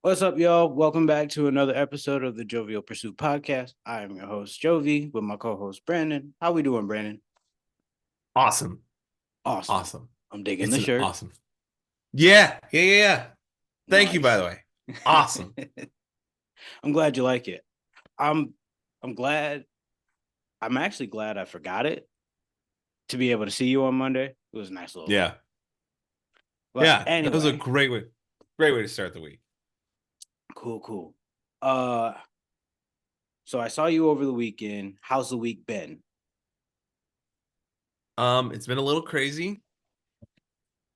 What's up, y'all? Welcome back to another episode of the Jovial Pursuit podcast. I am your host, Jovi, with my co-host Brandon. How we doing, Brandon? Awesome. Awesome. Awesome. I'm digging It's the an shirt. awesome. Yeah. Thank you, by Nice. the way. Awesome. I'm glad you like it. I'm I'm glad. I'm actually glad I forgot it to be able to see you on Monday. It was a nice little thing. Yeah. But Yeah. That was a anyway, great way to start the week. cool. Uh, so I saw you over the weekend. How's the week been? It's been a little crazy.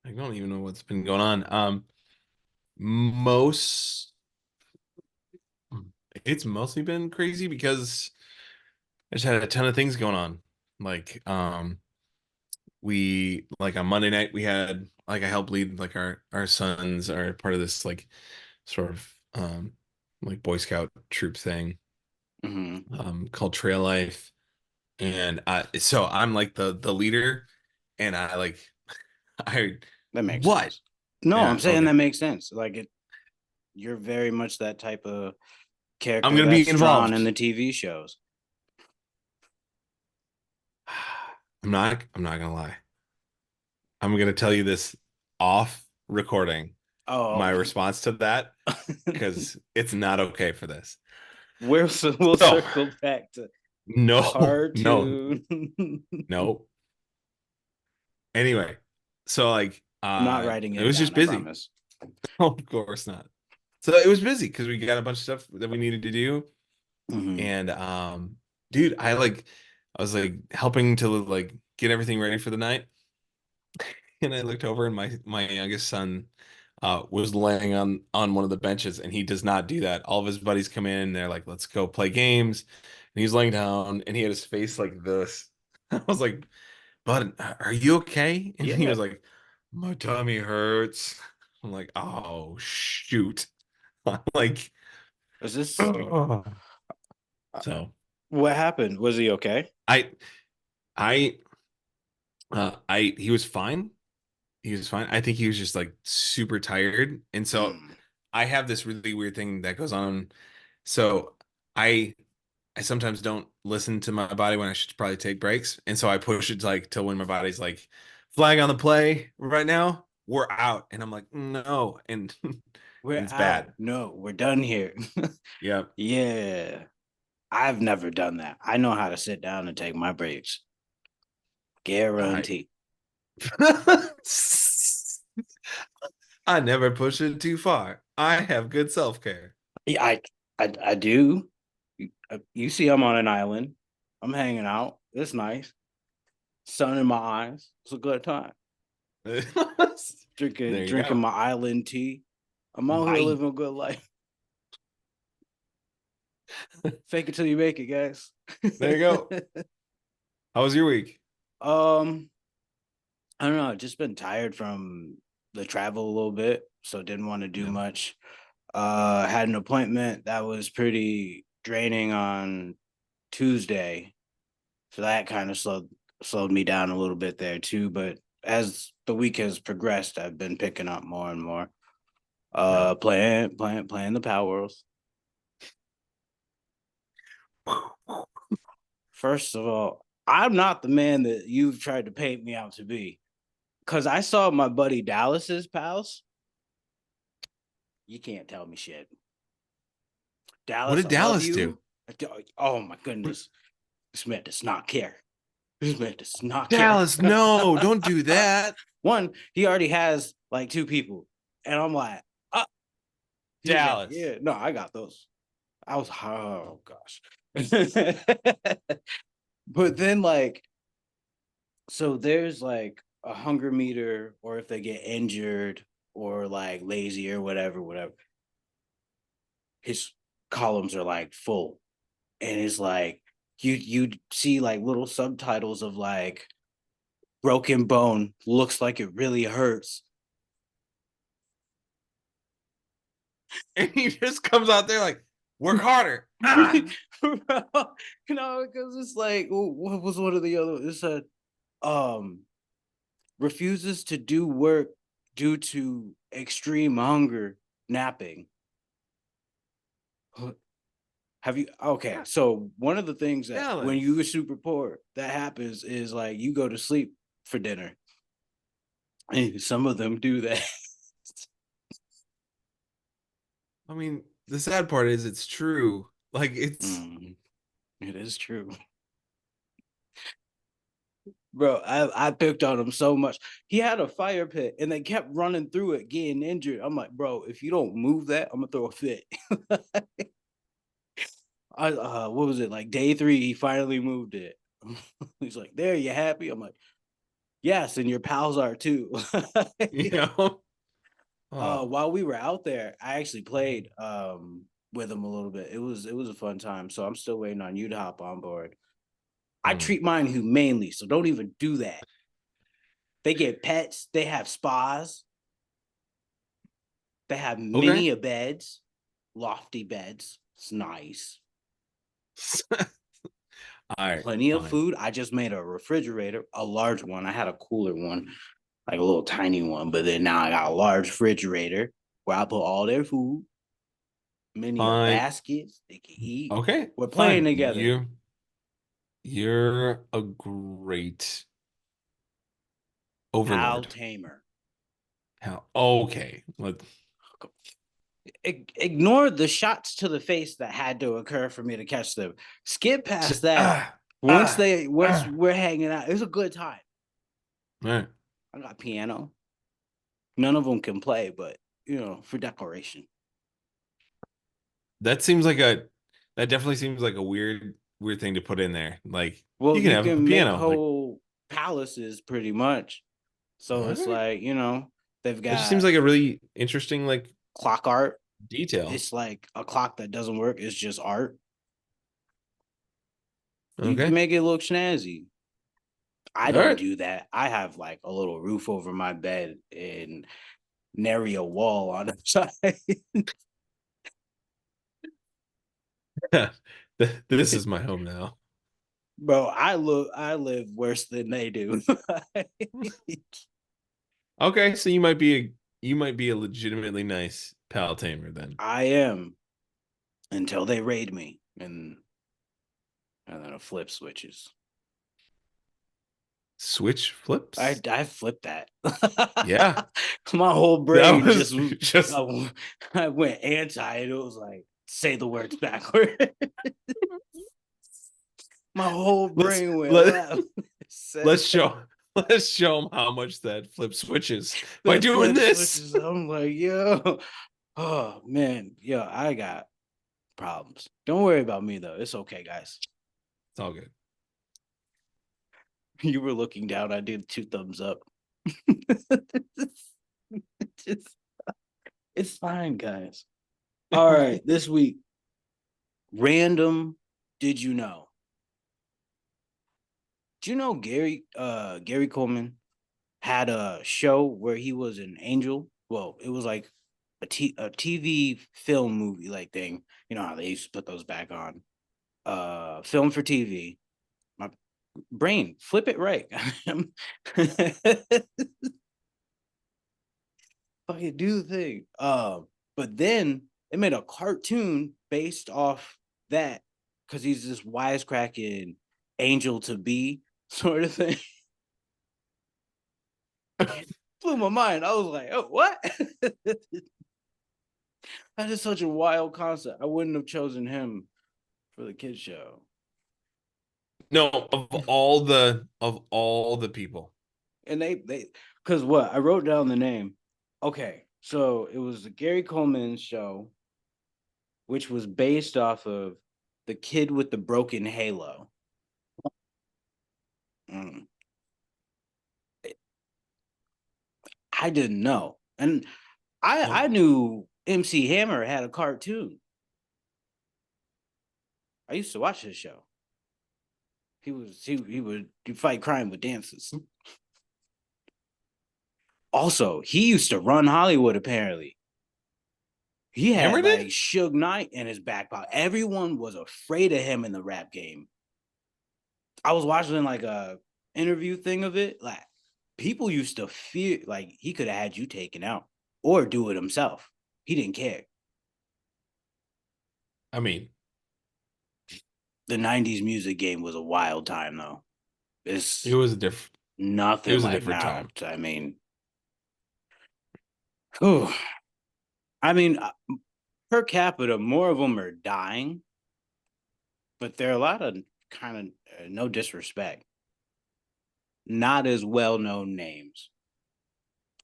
I don't even know what's been going on. Most it's mostly been crazy because I just had a ton of things going on. Like, we like on Monday night we had like I helped lead like our sons are part of this like sort of like Boy Scout troop thing Mm-hmm. called Trail Life. And so I'm like the leader, and I like I That makes what? sense. No, I'm Yeah, saying okay. that makes sense. You're very much that type of I'm character gonna be that's drawn involved. in the TV shows. I'm not gonna lie. I'm gonna tell you this off recording, Oh, my response to that, because it's not okay for this. we'll So circle back to no, cartoon. no. Anyway, so like I'm not writing it it was just down, I busy. promise. Of course not. So it was busy because we got a bunch of stuff that we needed to do. Mm-hmm. And dude, I was like helping to like get everything ready for the night. And I looked over and my youngest son was laying on one of the benches, and he does not do that. All of his buddies come in, they're like, let's go play games. And he's laying down and he had his face like this. I was like, bud, are you okay? And he Yeah. was like, my tummy hurts. I'm like, oh shoot. I'm like, Is this "Ugh." uh, So what happened? Was he okay? I I he was fine. He was fine. I think he was just like super tired. And so Mm. I have this really weird thing that goes on. So I I sometimes don't listen to my body when I should probably take breaks. And so I push it like till when my body's like flag on the play right now, we're out. And I'm like, no. And We're and it's out. bad. No, we're done here. Yeah. Yeah. I've never done that. I know how to sit down and take my breaks. I Guarantee. I never push it too far. I have good self-care. Yeah, I do. You see, I'm on an island. I'm hanging out. It's nice. Sun in my eyes. It's a good time. There you Drinking go. my island tea. I'm out here Bye. living a good life. Fake it till you make it, guys. There you go. How was your week? um, I don't know. I've just been tired from the travel a little bit, so didn't want to do Yeah. much. Had an appointment that was pretty draining on Tuesday, so that kind of slowed me down a little bit there too. But as the week has progressed, I've been picking up more and more. Yeah. Playing the Power Worlds. First of all, I'm not the man that you've tried to paint me out to be. Cause I saw my buddy Dallas's pals. You can't tell me shit. What Dallas, did I love Dallas do? you. Oh my goodness. This man does not care. This man does not care. Dallas, no, don't do that. One, he already has like two people. And I'm like, he's like, Dallas. yeah, no, I got those. I was, oh gosh. But then like, so there's like a hunger meter, or if they get injured or like lazy or whatever, his columns are like full. And it's like you see like little subtitles of like broken bone, looks like it really hurts. And he just comes out there like, work harder. you know, because it's like, what was one of the other? It said, um, refuses to do work due to extreme hunger, napping. Have you okay? So one of the things that when Dallas. you were super poor, that happens is like you go to sleep for dinner. And some of them do that. I mean, the sad part is it's true. Like it's Mm, it is true. Bro, I picked on him so much. He had a fire pit and they kept running through it, getting injured. I'm like, bro, if you don't move that, I'm gonna throw a fit. What was it like day 3? He finally moved it. He's like, there, you happy? I'm like, yes, and your pals are too. you know. Oh. While we were out there, I actually played with him a little bit. It was a fun time. So I'm still waiting on you to hop on board. I Mm. treat mine humanely, so don't even do that. They get pets, they have spas, they have Okay. many beds, lofty beds. It's nice. All right, Plenty of fine. food. I just made a refrigerator, a large one. I had a cooler one, like a little tiny one, but then now I got a large refrigerator where I put all their food, many of Fine. baskets they can eat. Okay, We're playing fine. together. You're a great Pal overlord. tamer. How okay. Ignore the shots to the face that had to occur for me to catch them. Skip past that. Ah, ah, Once ah. we're hanging out, it's a good time. All right. I got piano. None of them can play, but for decoration. That seems like a that definitely seems like a weird thing to put in there. Like Well, you can you have a can make piano. Like, whole palaces pretty much. So all it's right. like, they've That just seems got like a really interesting like clock art. detail. It's like a clock that doesn't work. It's just art. You can Okay. make it look snazzy. I All don't right. do that. I have like a little roof over my bed and nary a wall on the side. This is my home now. Bro, I live worse than they do. Okay, so you might be a legitimately nice pal tamer then. I am until they raid me and then a flip switches. Switch I flips? I flipped that. Yeah. My whole That brain was just just I went anti and it was like say the words backward. My whole let's brain went let left. let's show let's show them how much that flip switches by The doing flip this. switches. I'm like, yo, oh man, yo, I got problems. Don't worry about me though. It's okay, guys. It's all good. You were looking down. I did 2 thumbs up. Just, it's fine, guys. All right, this week, random. Did you know? Do you know Gary Coleman had a show where he was an angel? Well, it was like a TV film movie like thing. You know how they used to put those back on. Film for TV. My brain, flip it right. Fucking do the thing. But then they made a cartoon based off that because he's this wisecracking angel to be sort of thing. Blew my mind. I was like, oh, what? That is such a wild concept. I wouldn't have chosen him for the kids show. No, of all the people. And they because what I wrote down the name. Okay, so it was the Gary Coleman show, which was based off of the kid with the broken halo. Mm. I didn't know, and I Oh, knew MC Hammer had a cartoon. I used to watch his show. He would fight crime with dances. Also, he used to run Hollywood. Apparently, he had Hammer like did? Suge Knight in his back pocket. Everyone was afraid of him in the rap game. I was watching like a interview thing of it. Like people used to fear, like he could have had you taken out or do it himself. He didn't care. I mean, The 90s music game was a wild time though. it It's was a different it nothing was a like different now. time. I mean, whew. I mean, per capita, more of them are dying, but there are a lot of kind of no disrespect, not as well known names.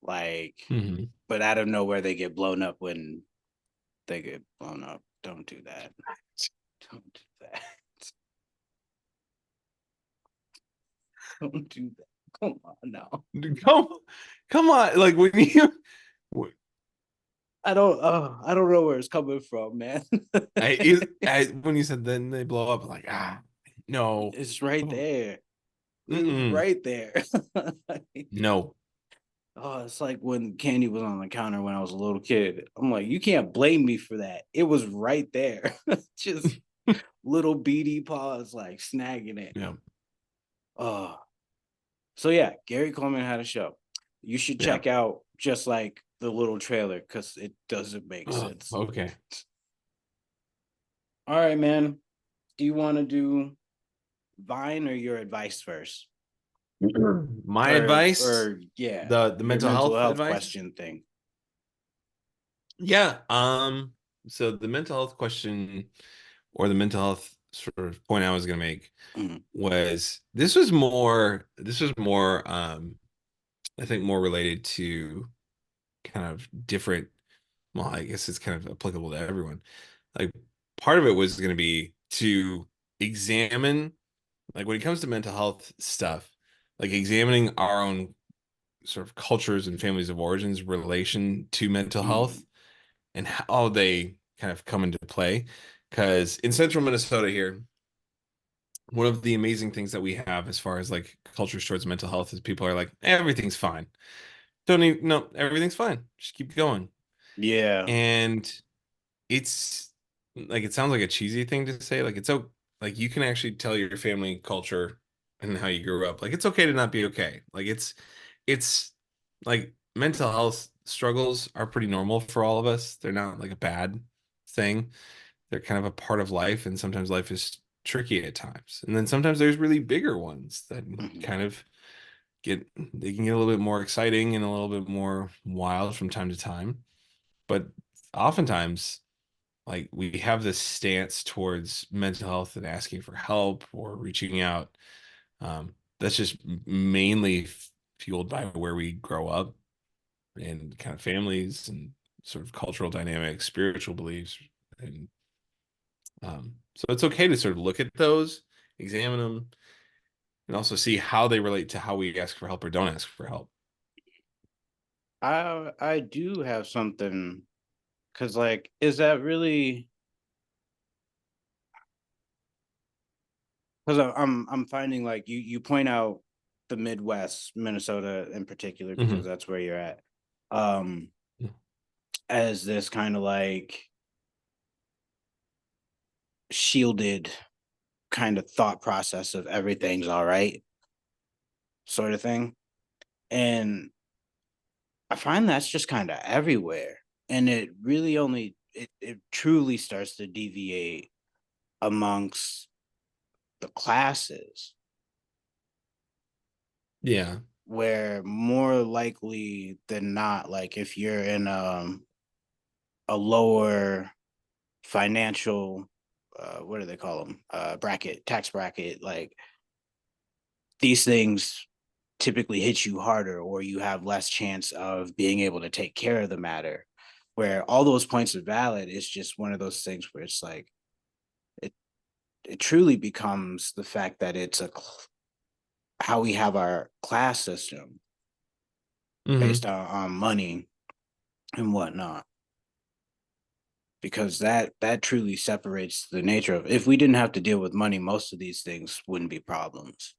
Like, Mhm. but out of nowhere they get blown up when they get blown up. Don't do that. Don't do that. Don't do that. Come on now. Come, come on, like when you, I don't know where it's coming from, man. when you said then they blow up, like no, It's right oh, there. It's mm-mm, right there. no, Oh, it's like when candy was on the counter when I was a little kid. I'm like, you can't blame me for that. It was right there. Just little beady paws like snagging it. yeah, Oh, so yeah, Gary Coleman had a show. You should yeah. check out just like the little trailer because it doesn't make Oh, sense. okay. All right, man. Do you want to do Vine or your advice first? My advice, Or yeah, the your mental mental health health advice. question thing. Yeah. So the mental health question or the mental health sort of point I was going to make Mhm. was this was more I think more related to kind of different, well, I guess it's kind of applicable to everyone. Like part of it was going to be to examine, like when it comes to mental health stuff, like examining our own sort of cultures and families of origins relation to mental health Mhm. and how they kind of come into play. Because in central Minnesota here, one of the amazing things that we have as far as like cultures towards mental health is people are like, everything's fine. Don't even, no, everything's fine. Just keep going. Yeah. And it's like, it sounds like a cheesy thing to say. Like, it's so, like, you can actually tell your family culture and how you grew up. Like, it's okay to not be okay. Like, it's like mental health struggles are pretty normal for all of us. They're not like a bad thing. They're kind of a part of life, and sometimes life is tricky at times. And then sometimes there's really bigger ones that Mhm. kind of they can get a little bit more exciting and a little bit more wild from time to time. But oftentimes, like we have this stance towards mental health and asking for help or reaching out. That's just mainly fueled by where we grow up and kind of families and sort of cultural dynamics, spiritual beliefs, and so it's okay to sort of look at those, examine them, and also see how they relate to how we ask for help or don't ask for help. I do have something because like, is that really? Because I'm finding like you point out the Midwest, Minnesota in particular, because Hmm. that's where you're at, um, as this kind of like shielded kind of thought process of everything's all right, sort of thing. And I find that's just kind of everywhere. And it really only it truly starts to deviate amongst the classes Yeah. where more likely than not, like if you're in a lower financial what do they call them bracket tax bracket, like these things typically hit you harder or you have less chance of being able to take care of the matter, where all those points are valid. It's just one of those things where it's like it it truly becomes the fact that it's a how we have our class system based Hmm. on money and whatnot, because that truly separates the nature of, if we didn't have to deal with money, most of these things wouldn't be problems.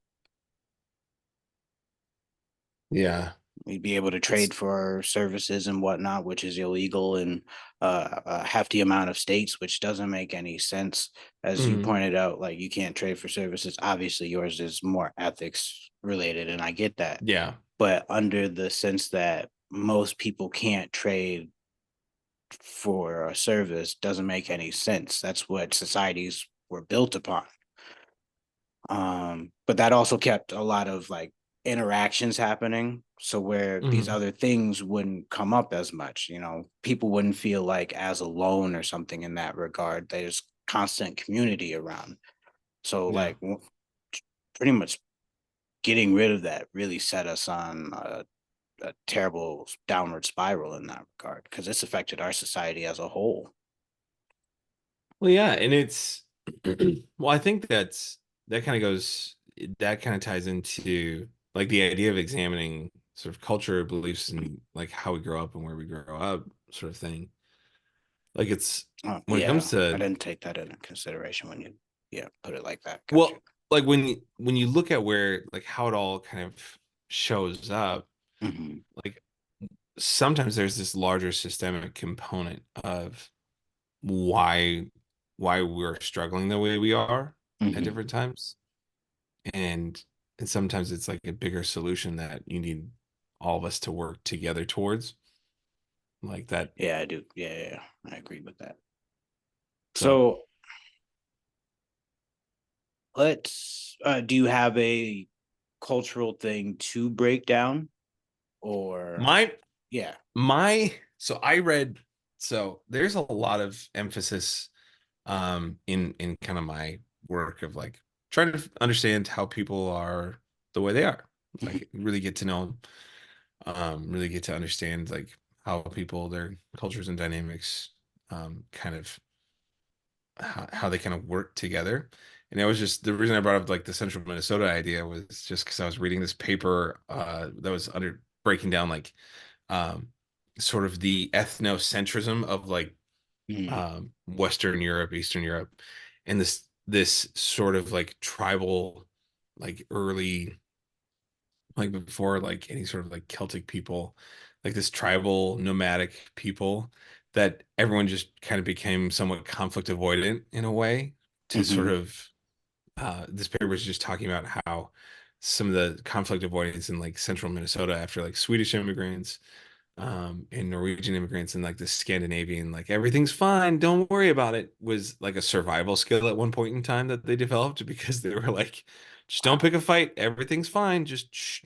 Yeah. We'd be able to It's trade for services and whatnot, which is illegal in a hefty amount of states, which doesn't make any sense. As you mhm. pointed out, like you can't trade for services. Obviously, yours is more ethics related, and I get that. Yeah. But under the sense that most people can't trade for a service doesn't make any sense. That's what societies were built upon. But that also kept a lot of like interactions happening. So where these Mhm. other things wouldn't come up as much, people wouldn't feel like as alone or something in that regard. There's constant community around. So Yeah. like pretty much getting rid of that really set us on a terrible downward spiral in that regard because it's affected our society as a whole. Well, yeah, and it's well, I think that kind of goes that kind of ties into like the idea of examining sort of culture, beliefs, and like how we grow up and where we grow up, sort of thing. Like it's when it Yeah, comes I to didn't take that into consideration when you, yeah, put it like that. Gotcha. well, like when you look at where like how it all kind of shows up, Hmm. like sometimes there's this larger systemic component of why why we're struggling the way we are at Hmm. different times. And and sometimes it's like a bigger solution that you need all of us to work together towards like that. Yeah, I do. Yeah, yeah, yeah, I agree with that. So So let's. Do you have a cultural thing to break down, or my yeah? so I read so there's a lot of emphasis in kind of my work of like trying to understand how people are the way they are, like really get to know really get to understand like how people, their cultures and dynamics, kind of how they kind of work together. And it was just the reason I brought up like the central Minnesota idea was just because I was reading this paper that was under breaking down like um, sort of the ethnocentrism of like Mm-hmm. Western Europe, Eastern Europe, and this sort of like tribal, like early, like before like any sort of like Celtic people, like this tribal nomadic people that everyone just kind of became somewhat conflict avoidant in a way to sort Hmm. of this paper was just talking about how some of the conflict avoidance in like central Minnesota after like Swedish immigrants and Norwegian immigrants and like the Scandinavian, like everything's fine, don't worry about it, was like a survival skill at one point in time that they developed because they were like, just don't Wow. pick a fight, everything's fine, just shh,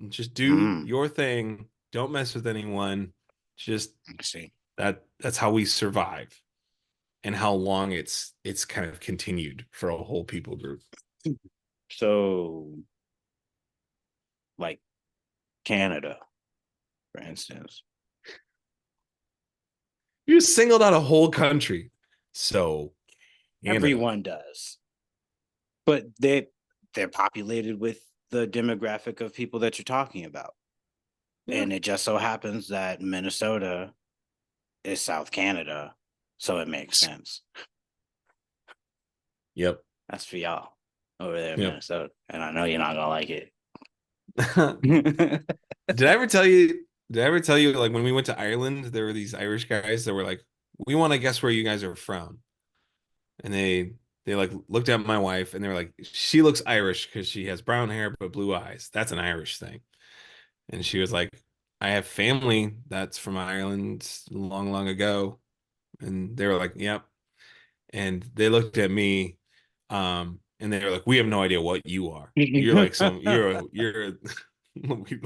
just do Mm, your thing, don't mess with anyone, just I see. that's how we survive and how long it's kind of continued for a whole people group. So, like Canada, for instance, You singled out a whole country. So Canada. everyone does, but they're populated with the demographic of people that you're talking about. Yeah. And it just so happens that Minnesota is South Canada, so it makes sense. Yep. That's for y'all over there in Yep. Minnesota, and I know you're not gonna like it. Did I ever tell you? Did I ever tell you like when we went to Ireland, there were these Irish guys that were like, "We want to guess where you guys are from," and they like looked at my wife and they were like, "She looks Irish because she has brown hair but blue eyes. That's an Irish thing." And she was like, "I have family that's from Ireland long, long ago," and they were like, "Yep." And they looked at me, and they were like, "We have no idea what you are. You're like we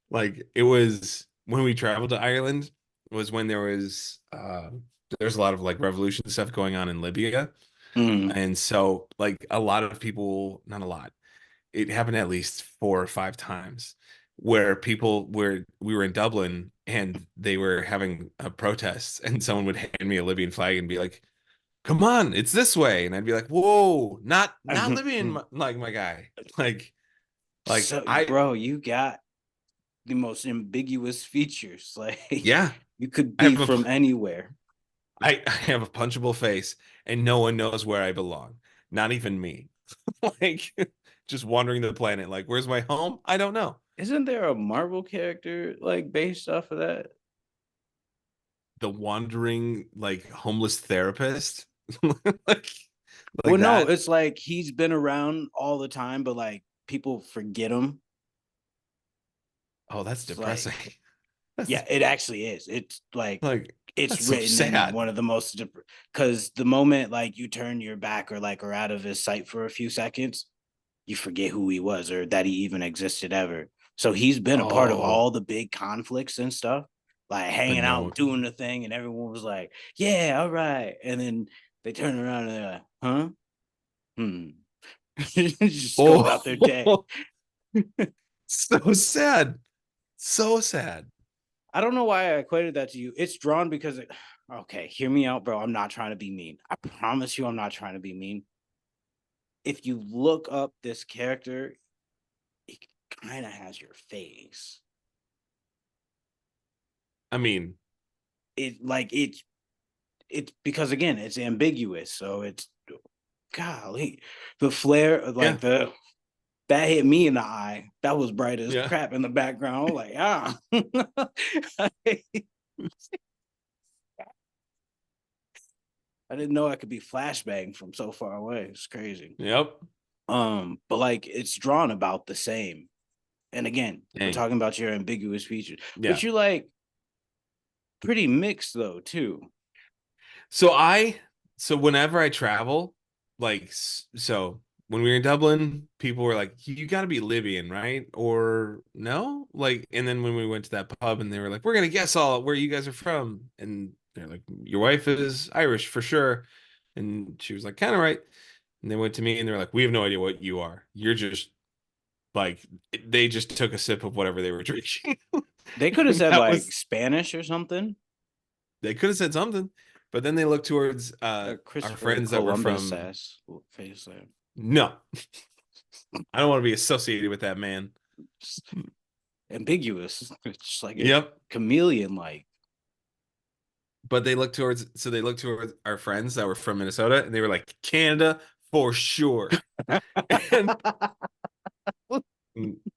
like it was when we traveled to Ireland was when there's a lot of like revolution stuff going on in Libya, Mm, and so like a lot of people, not a lot, it happened at least 4 or 5 times where we were in Dublin and they were having a protest and someone would hand me a Libyan flag and be like, come on, it's this way. And I'd be like, whoa, not Libyan, like my guy. Like so, I bro, you got the most ambiguous features. Like yeah, you could I be have a from anywhere. I have a punchable face and no one knows where I belong. Not even me. Like just wandering the planet. Like, where's my home? I don't know. Isn't there a Marvel character like based off of that? The wandering like homeless therapist. like Well, like no, that. it's like he's been around all the time, but like people forget him. Oh, that's It's depressing. like That's Yeah, it actually is. It's like like it's that's so written in sad. one of the most because the moment like you turn your back or like are out of his sight for a few seconds, you forget who he was or that he even existed ever. So he's been a part of Oh, all the big conflicts and stuff, like but hanging no, out, doing the thing, and everyone was like, "Yeah, all right," and then they turn around and they're like, "Huh? Hmm." Just go about their day. oh, so sad, so sad. I don't know why I equated that to you. It's drawn because okay, hear me out, bro. I'm not trying to be mean. I promise you, I'm not trying to be mean. If you look up this character, it kind of has your face. I mean, It's because again, it's ambiguous. So it's golly, the flare, yeah, like the that hit me in the eye. That was bright as yeah. crap in the background. Like, ah. I didn't know I could be flashbang from so far away. It's crazy. Yep. But like it's drawn about the same. And again, we're Dang. talking about your ambiguous features, Yeah. but you like pretty mixed though too. So I, so whenever I travel, like, so when we were in Dublin, people were like, "You got to be Libyan, right?" Or no, like, and then when we went to that pub, and they were like, "We're gonna guess all where you guys are from," and they're like, "Your wife is Irish for sure," and she was like, "Kind of right." And they went to me, and they're like, "We have no idea what you are. You're just like," they just took a sip of whatever they were drinking. They could have said That like was, Spanish or something. they could have said something, but then they looked towards our Christopher friends that were Columbus from, says face there. no, I don't want to be associated with that man. Ambiguous. It's just like a Yep. chameleon like. But they looked towards, so they looked towards our friends that were from Minnesota, and they were like, Canada for sure. And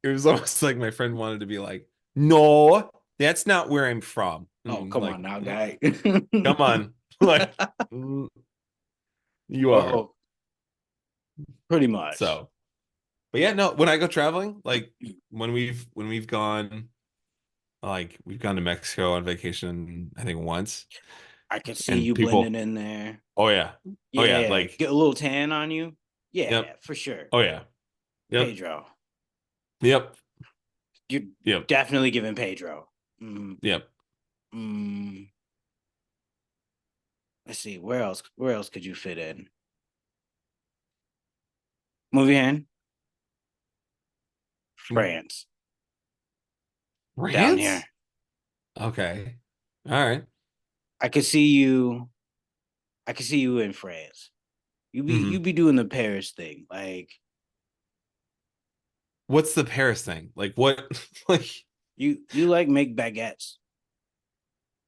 it was almost like my friend wanted to be like, no, that's not where I'm from. Oh, And come like, on now, guy. come on. Like, you are. Oh, pretty much. So, but yeah, no, when I go traveling, like when we've gone, like we've gone to Mexico on vacation, I think once, I could see and you blending people, in there. oh yeah, oh yeah, Yeah, like, get a little tan on you. yep, Yeah, for sure. oh yeah, yep, Pedro. yep, You're yep, definitely giving Pedro. Mm, yep. mm, let's see. Where else? Where else could you fit in? Movie hand. France. Down here. France? Okay. All right. I could see you. I could see you in France. You Hmm. be doing the Paris thing. Like What's the Paris thing? Like what? Like, you like make baguettes.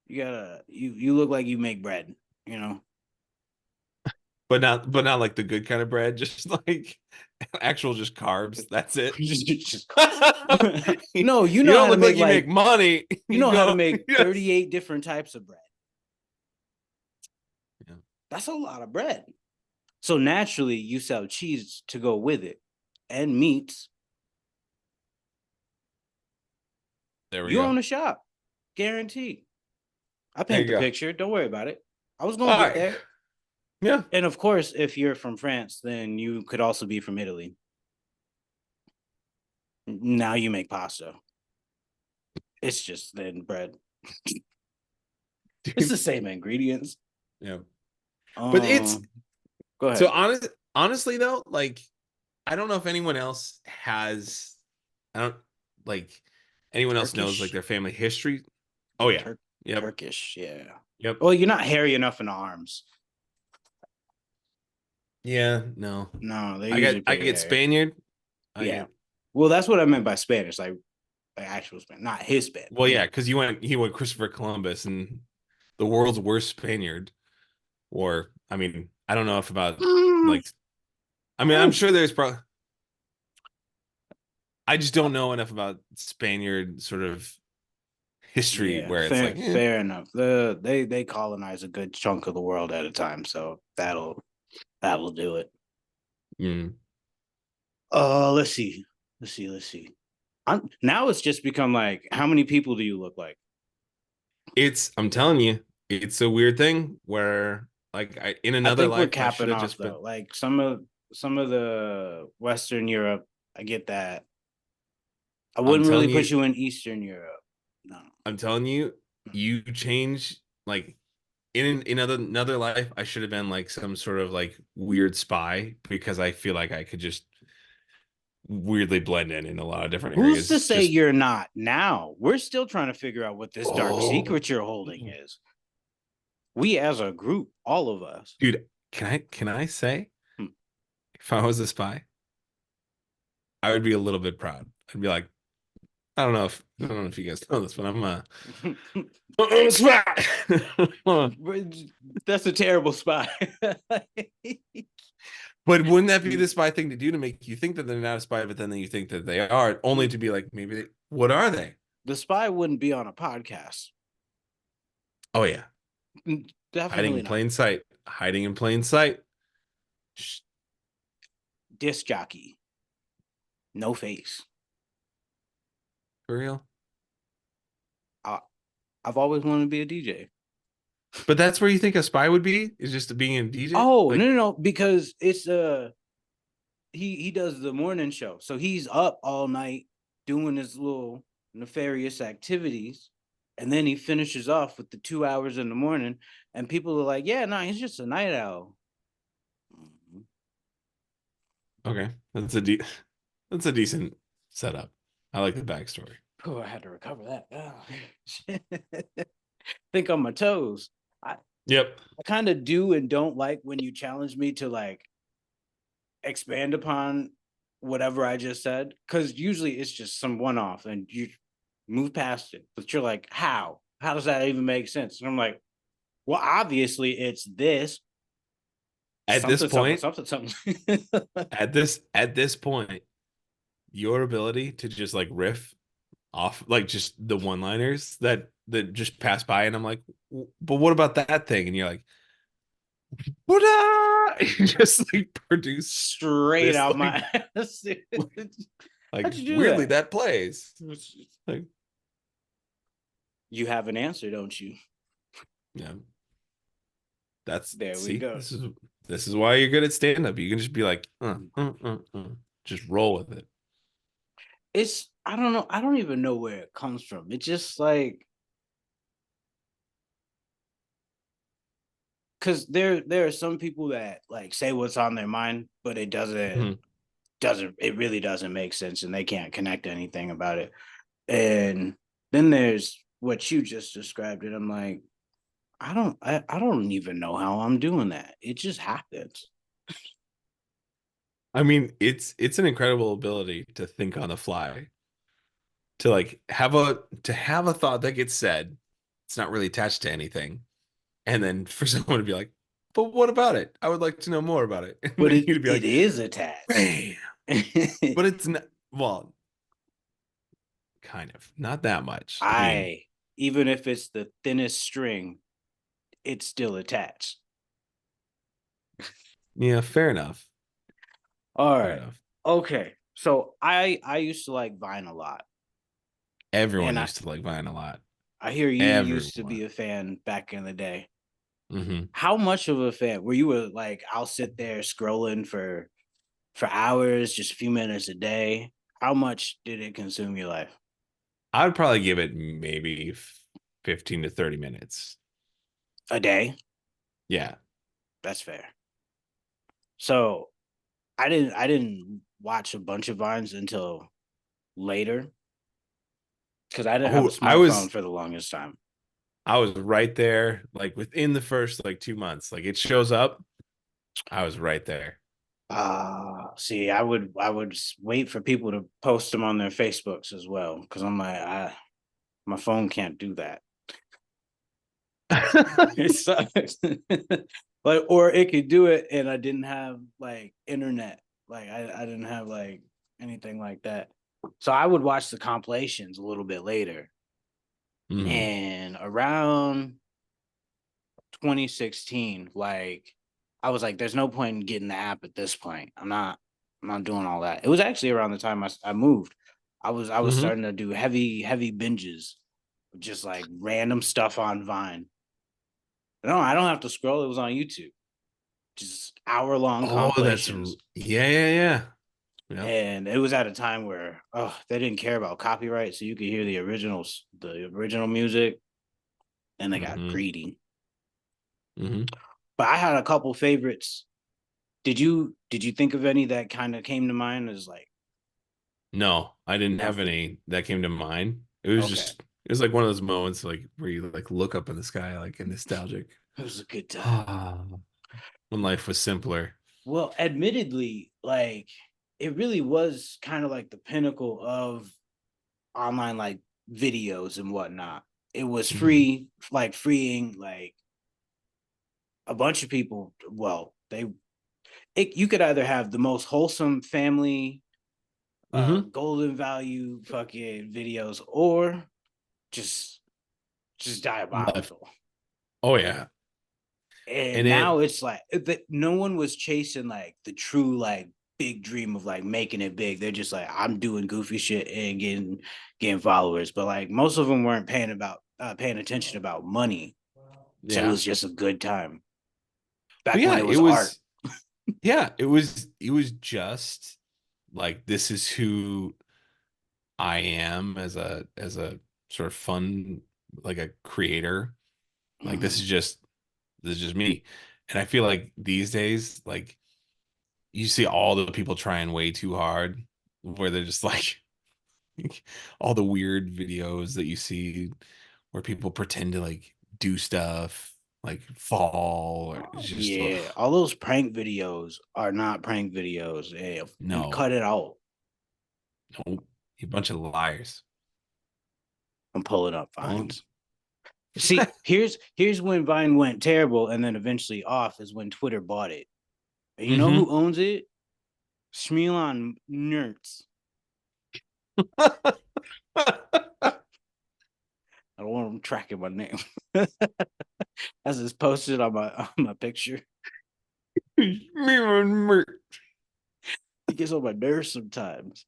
You look like you make bread, you know. but not like the good kind of bread, just like actual just carbs. That's it. No, you You know don't how to look like make you make like money. you You know how to go, make yes. 38 different types of bread. Yeah, That's a lot of bread. So naturally you sell cheese to go with it and meats. there we You go. own a shop. Guaranteed. I There paint you the go. picture. Don't worry about it. I was gonna All get right. there. Yeah. And of course, if you're from France, then you could also be from Italy. Now you make pasta. It's just then bread. It's Dude. the same ingredients. Yeah. But it's Um, go so ahead. honestly though, like I don't know if anyone else has, I don't, like, anyone else knows like Turkish, their family history. Oh yeah. Tur- Yep. Turkish, yeah. Yep. Well, you're not hairy enough in the arms. Yeah, no. No, they're usually I pretty get hairy. Spaniard. I Yeah. get, Well, that's what I meant by Spanish, like actual Spanish, not his Spanish. well, yeah, because he went Christopher Columbus and the world's worst Spaniard. Or I mean, I don't know if about Mm, like, I mean, I'm sure there's probably, I just don't know enough about Spaniard sort of history yeah, where it's like, fair enough. They colonize a good chunk of the world at a time, so that'll do it. mm, Let's see. Now it's just become like, how many people do you look like? I'm telling you, it's a weird thing where like in I another think we're life I should capping have off just been. though. Like some of the Western Europe, I get that. I I'm wouldn't really telling put you, you in Eastern Europe. No. I'm telling you, you change like in another life I should have been like some sort of like weird spy because I feel like I could just weirdly blend in a lot of different Who's to areas. say Just you're not now? We're still trying to figure out what this dark oh, secret you're holding is. We as a group, all of us. dude, can I say Hmm. if I was a spy, I would be a little bit proud. I'd be like, I don't know if you guys know this, but I'm a spy. That's a terrible spy. But wouldn't that be the spy thing to do to make you think that they're not a spy, but then you think that they are, only to be like, what are they? The spy wouldn't be on a podcast. Oh yeah, hiding Definitely in not. plain sight, hiding in plain sight. Disc jockey, no face. For real. I, I've always wanted to be a DJ. But that's where you think a spy would be, is just being a DJ? Oh no, Like, no, no! Because it's he does the morning show, so he's up all night doing his little nefarious activities, and then he finishes off with the 2 hours in the morning, and people are like, "Yeah, no, he's just a night owl." Mhm. okay, that's a decent setup. I like the backstory. Oh, I had to recover that. Oh, shit. Think on my toes. I, Yep. I kind of do and don't like when you challenge me to like expand upon whatever I just said, because usually it's just some one off and you move past it. But you're like, how? How does that even make sense? And I'm like, well, obviously it's this At this something, something, point, something, something. at this point, your ability to just like riff off like just the one-liners that just pass by, and I'm like, but what about that thing? And you're like, what? You just like produce Straight this out my ass. like How'd you do weirdly that? that plays. Like, You have an answer, don't you? yeah, that's There we see, go. this is why you're good at stand-up. You can just be like, just roll with it. It's I don't know. I don't even know where it comes from. It's just like because there are some people that like say what's on their mind, but it Mhm. doesn't it really doesn't make sense and they can't connect anything about it. And then there's what you just described it. I'm like, I don't even know how I'm doing that. It just happens. I mean, it's an incredible ability to think on the fly, to like have a thought that gets said. It's not really attached to anything, and then for someone to be like, "But what about it? I would like to know more about it." And But then it you'd be it like, is attached. "Bam!" But it's not. Well, kind of not that much. I mean, I even if it's the thinnest string, it's still attached. yeah, fair enough. All Fair right. enough. Okay. So I used to like Vine a lot. Everyone And used to like Vine a lot. I hear you used to Everyone. be a fan back in the day. Hmm. How much of a fan were you? Like, I'll sit there scrolling for hours, just a few minutes a day. How much did it consume your life? I would probably give it maybe 15 to 30 minutes. A day? Yeah. That's fair. So I didn't watch a bunch of vines until later because I didn't have a Oh, smartphone for the longest time. I was right there, like within the first like 2 months. Like it shows up, I was right there. See, I would wait for people to post them on their Facebooks as well because I'm like, my phone can't do that. It sucks. Like, or it could do it, and I didn't have like internet. Like, I didn't have like anything like that. So I would watch the compilations a little bit later. Mm. And around 2016, like I was like, there's no point in getting the app at this point. I'm not doing all that. It was actually around the time I moved. I was Hmm. starting to do heavy binges. just like random stuff on Vine. No, I don't have to scroll. It was on YouTube. Just hour-long Oh, compilations. yeah, yeah, yeah. Yep. And it was at a time where they didn't care about copyright, so you could hear the original music, and they got Mm-hmm. greedy. Mm-hmm. But I had a couple favorites. Did you think of any that kind of came to mind as like No, I didn't have nothing? any that came to mind. It was Okay, just it was like one of those moments like where you like look up in the sky like a nostalgic. it was a good time. Ah, when life was simpler. Well, admittedly, like it really was kind of like the pinnacle of online like videos and whatnot. It was Hmm. free, like freeing like a bunch of people. Well, you could either have the most wholesome family Hmm. golden value fucking videos or just just Life. diabolical. Oh yeah. And And now it it's like no one was chasing like the true like big dream of like making it big. They're just like, I'm doing goofy shit and getting followers. But like most of them weren't paying attention about money. So it yeah. was just a good time. But Back when yeah, it was art. it was just like this is who I am as a sort of fun like a creator. Like Mhm. this is just me. And I feel like these days, like you see all the people trying way too hard, where they're just like all the weird videos that you see where people pretend to like do stuff, like fall, or it's just ugh, Yeah, all those prank videos are not prank videos. And no, cut it out. no, you bunch of liars. I'm pulling up Oh, Vines. See, here's when Vine went terrible and then eventually off is when Twitter bought it. And you know mm-hmm. who owns it? Shmilon Nerds. I don't want them tracking my name. As it's posted on my picture. It gets on my nerves sometimes.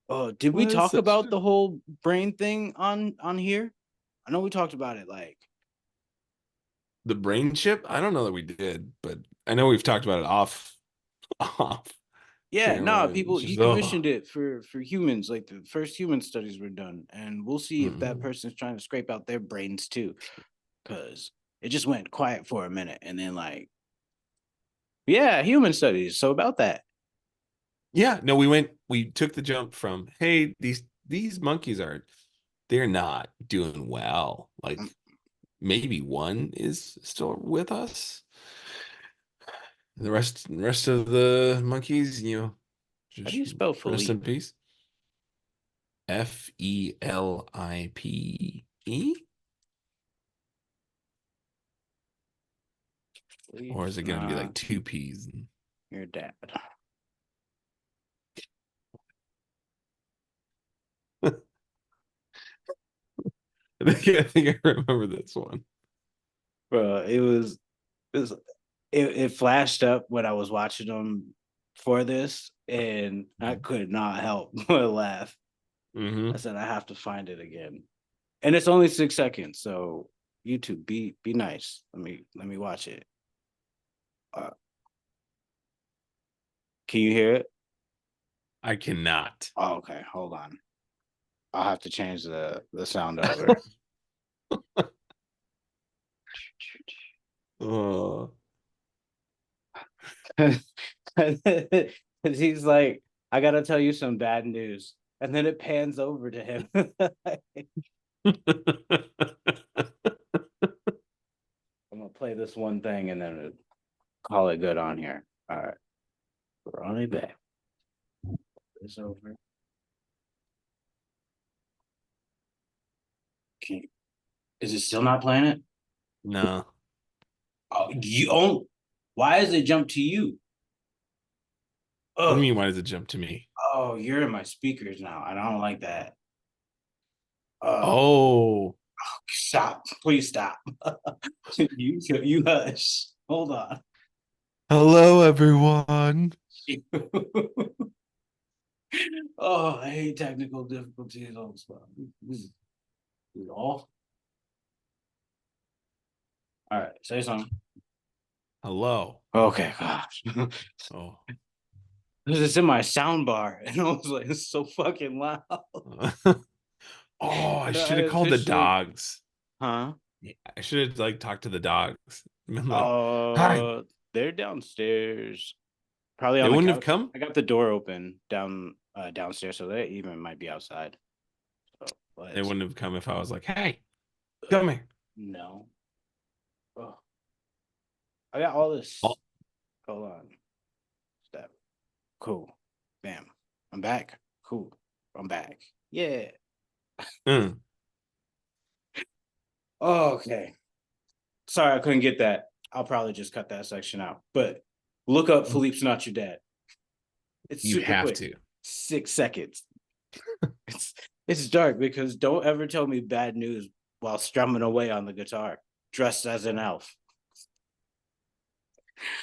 Oh, did we Well, that's talk such about the whole brain thing on here? I know we talked about it like the brain chip. I don't know that we did, but I know we've talked about it off yeah, camera, nah, and it's people just he oh. commissioned it for humans, like the first human studies were done, and we'll see if that Mm. person's trying to scrape out their brains too, because it just went quiet for a minute, and then like, yeah, human studies. So about that, Yeah, no, we took the jump from, hey, these monkeys are they're not doing well. mm, Like maybe one is still with us. The rest of the monkeys, you know, how do just you spell rest in Philippe? peace. Felipe? Or is Philippe's it going to be like not two P's? your dad. I think I remember this one. Bro, it was it flashed up when I was watching them for this, and I could not help but laugh. I Hmm. said I have to find it again, and it's only 6 seconds. So YouTube, be nice. Let me watch it. Uh, can you hear it? I cannot. Oh, okay, hold on. I'll have to change the sound over. Oh. Because he's like, I gotta tell you some bad news, and then it pans over to him. I'm gonna play this one thing and then call it good on here. All right, we're on it back. This over. Okay. Is it still not playing it? No. Oh, you oh, why does it jump to you? What do you Oh, mean, why does it jump to me? oh, you're in my speakers now, and I don't like that. Oh, Oh, stop! Please stop. You hush. Hold on. hello everyone. Oh, I hate technical difficulties on the spot. All right, say something. Hello. Okay, gosh. Oh. Because it's in my sound bar, and I was like, it's so fucking loud. Oh, I And should I have called the officially, dogs. huh? Yeah, I should have like talked to the dogs. Been like, hi. Uh, they're downstairs, probably They on the wouldn't have couch. come. I got the door open downstairs, so they even might be outside. So, They but wouldn't have come if I was like, hey, come here. no. Oh, I got all Oh, this. Hold on. Step. Cool. Bam. I'm back. Cool. I'm back. Yeah. mm, Okay. Sorry, I couldn't get that. I'll probably just cut that section out. But look up Philippe's Not Your Dad. It's you super have quick. to. 6 seconds. It's it's dark because don't ever tell me bad news while strumming away on the guitar, dressed as an elf,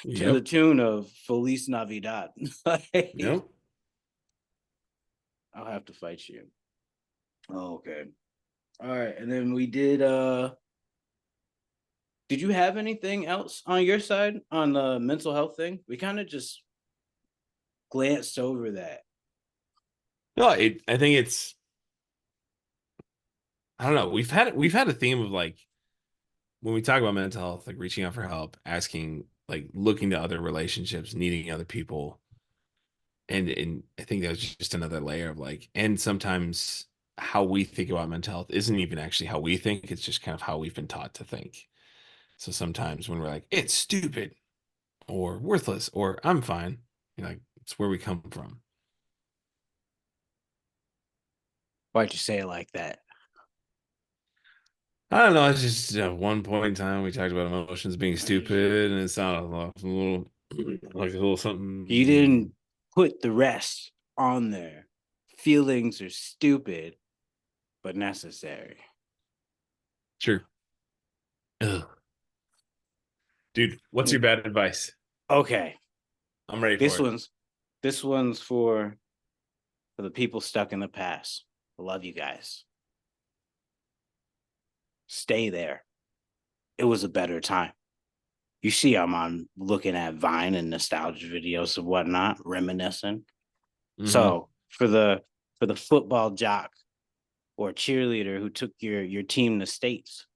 to the Yep. tune of Feliz Navidad. Like, Yep. I'll have to fight you. Oh, okay. All right. And then we did you have anything else on your side on the mental health thing? We kind of just glanced over that. No, I think it's. I don't know. We've had a theme of like when we talk about mental health, like reaching out for help, asking, like looking to other relationships, needing other people, and I think that was just another layer of like, and sometimes how we think about mental health isn't even actually how we think. It's just kind of how we've been taught to think. So sometimes when we're like, it's stupid or worthless or I'm fine, like it's where we come from. Why'd you say it like that? I don't know. It's just at one point in time we talked about emotions being stupid, and it sounded a little like a little You something. didn't put the rest on there. Feelings are stupid, but necessary. Sure. Ugh. Dude, what's your bad advice? Okay. I'm ready for This it. one's this one's for the people stuck in the past. I love you guys. Stay there. It was a better time. You see, I'm on looking at Vine and nostalgia videos and whatnot, reminiscing. Hmm. So for the football jock or cheerleader who took your team to states,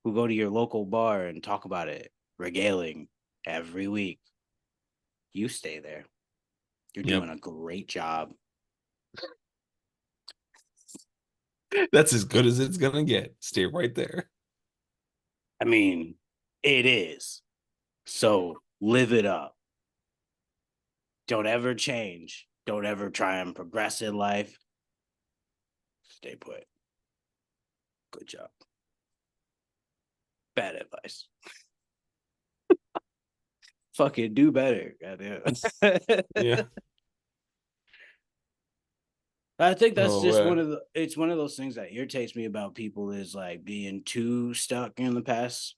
who go to your local bar and talk about it, regaling every week, you stay there. You're Yep. doing a great job. That's as good as it's gonna get. Stay right there. I mean, it is. So live it up. Don't ever change. Don't ever try and progress in life. Stay put. Good job. Bad advice. Fucking do better. Goddamn. Yeah. I think that's Oh just one man. of the it's one of those things that irritates me about people is like being too stuck in the past.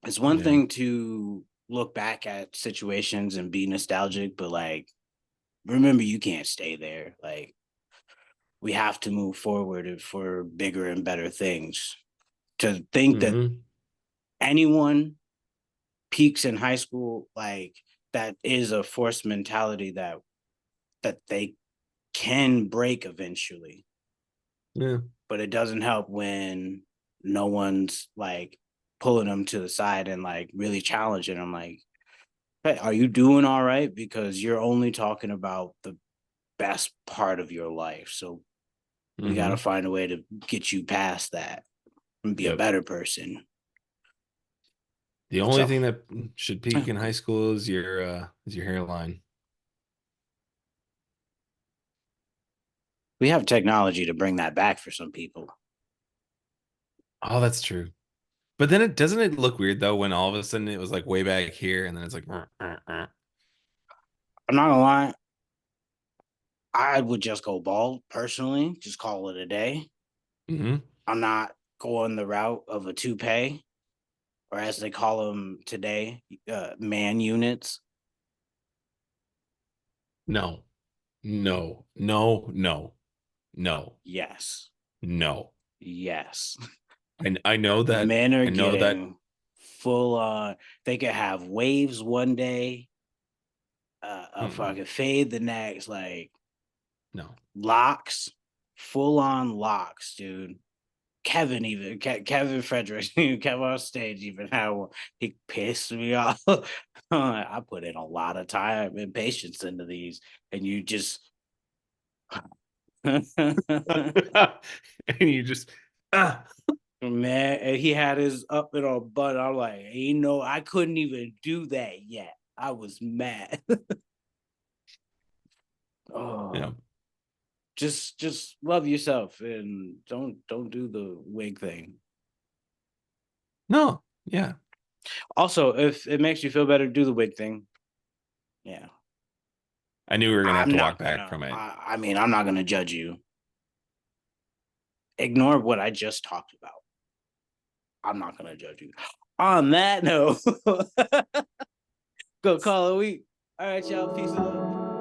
It's one Yeah. thing to look back at situations and be nostalgic, but like remember you can't stay there. Like we have to move forward for bigger and better things. To think that Hmm. anyone peaks in high school, like that is a forced mentality that they can break eventually. Yeah. But it doesn't help when no one's like pulling them to the side and like really challenging them like, hey, are you doing all right? Because you're only talking about the best part of your life. So we got to Hmm. find a way to get you past that and be a Yep. better person. The only So thing that should peak in high school is your hairline. we have technology to bring that back for some people. Oh, that's true. But then it doesn't it look weird though when all of a sudden it was like way back here and then it's like I'm not gonna lie, I would just go bald personally, just call it a day. hmm. I'm not going the route of a toupee, or as they call them today, man units. No. No. No. No. No. Yes. No. Yes. I know that. Men are I know that. getting full on. They could have waves one day, a Mm-mm, fucking fade the next, like no. locks, full on locks, dude. Kevin even Kevin Frederick, Kevin on stage even had one. He pissed me off. I put in a lot of time and patience into these, and you just And you just ah. man, and he had his up in our butt. I'm like, you know, I couldn't even do that yet. I was mad. Yeah. Oh, just love yourself and don't do the wig thing. No. Yeah. Also, if it makes you feel better, do the wig thing. Yeah. I knew we were gonna have I'm to walk not back gonna from it. I mean, I'm not gonna judge you. Ignore what I just talked about. I'm not gonna judge you. On that note, go call a week. All right, y'all. Peace and love.